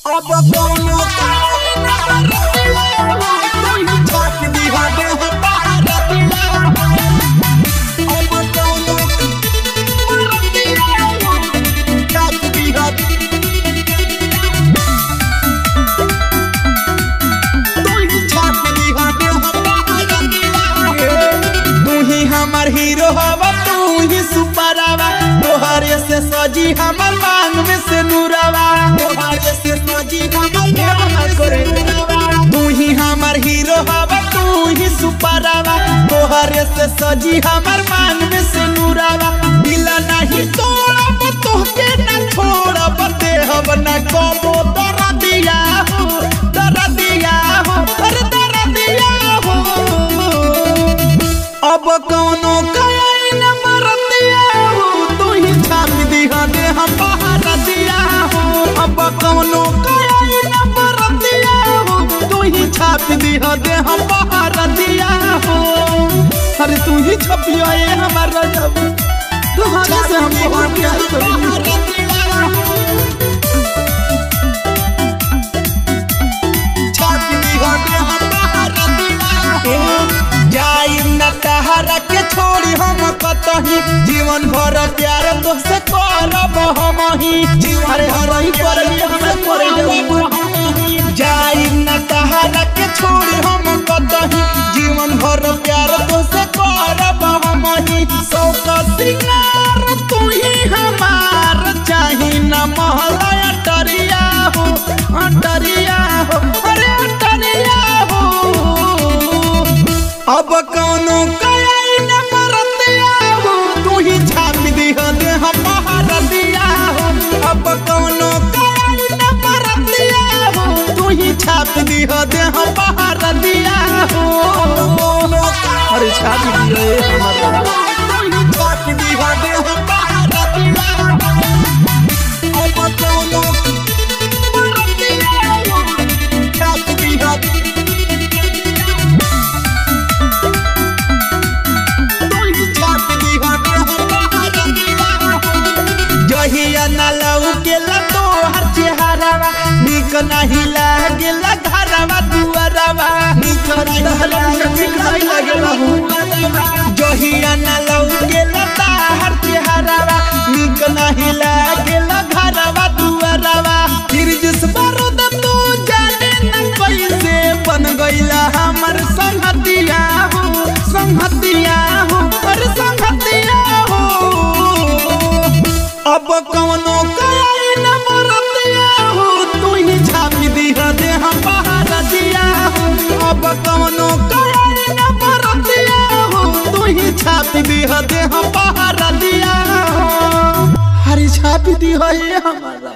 अब कोनो छाप दिहा दे बाहर दिया अब कोनो छाप दिहा छाप दिहा दे बाहर दिया तू ही हमार हीरो हवा तू ही सुपरवा तोहरे से सजी हमर मांग में से नूरवा तोहरे से सजी हमर तू ही हमार हीरो हवा तू ही सुपरवा तोहरे से सजी हमर मांग में से नूरवा दिल नहीं तोड़ब तोहके ना छोड़ब देहब ना कबो दर्दिया हो अरे दर्दिया हो अब कोनो कहीं मरतिया हो तू ही छाप दिहा दे हम बाहर दिया हो अब कोनो कहीं मरतिया हो तू ही छाप दिहा दे हम बाहर दिया हो अरे तू ही छपिया ये हमारा जब तुम्हारे से हम बहुत प्यार करेंगे छाप दिहा दे हम बाहर दिया जाई न तहरा के छोड़ी हम कतही जीवन भर प्यार तोसे करब हमही अरे हरही पर हम कर जाई न तहरा के छोड़ी हम कतही जीवन भर प्यार तोसे करब हमही शौक सिंगार तू ही हमार चाही न महला अटरिया हो अरे अटरिया हो अब कोनो कहीं न मरतिया हो तू ही छाप दिहा दे हम बाहर दिया हो अब कोनो कहीं न मरतिया हो तू ही छाप दिहा दे हम बाहर दिया हो अरे छाप दिया हमारा छाप दिहा दे हम बाहर दिया अब कोनो मरतिया हो छाप दिहा जहिया न लऊ के लतो हर चेहरावा निक नहीं लागेला घरवा दुआरवा निक नहीं लागेला जहिया न लऊ के लता हर चेहरावा निक नहीं लागेला घरवा दुआरवा फिर जिस बारूद तू जाने न कैसे बन गइला हमर संगतिया हो अरे संगतिया हो अब कोनो कहीं न मरतिया हो तू ही छाप दिहा दे हम बाहर दिया हो अब कोनो कहीं न मरतिया हो तू ही छाप दिहा दे हम बाहर दिया हो हरी छाप दिहा ये हमारा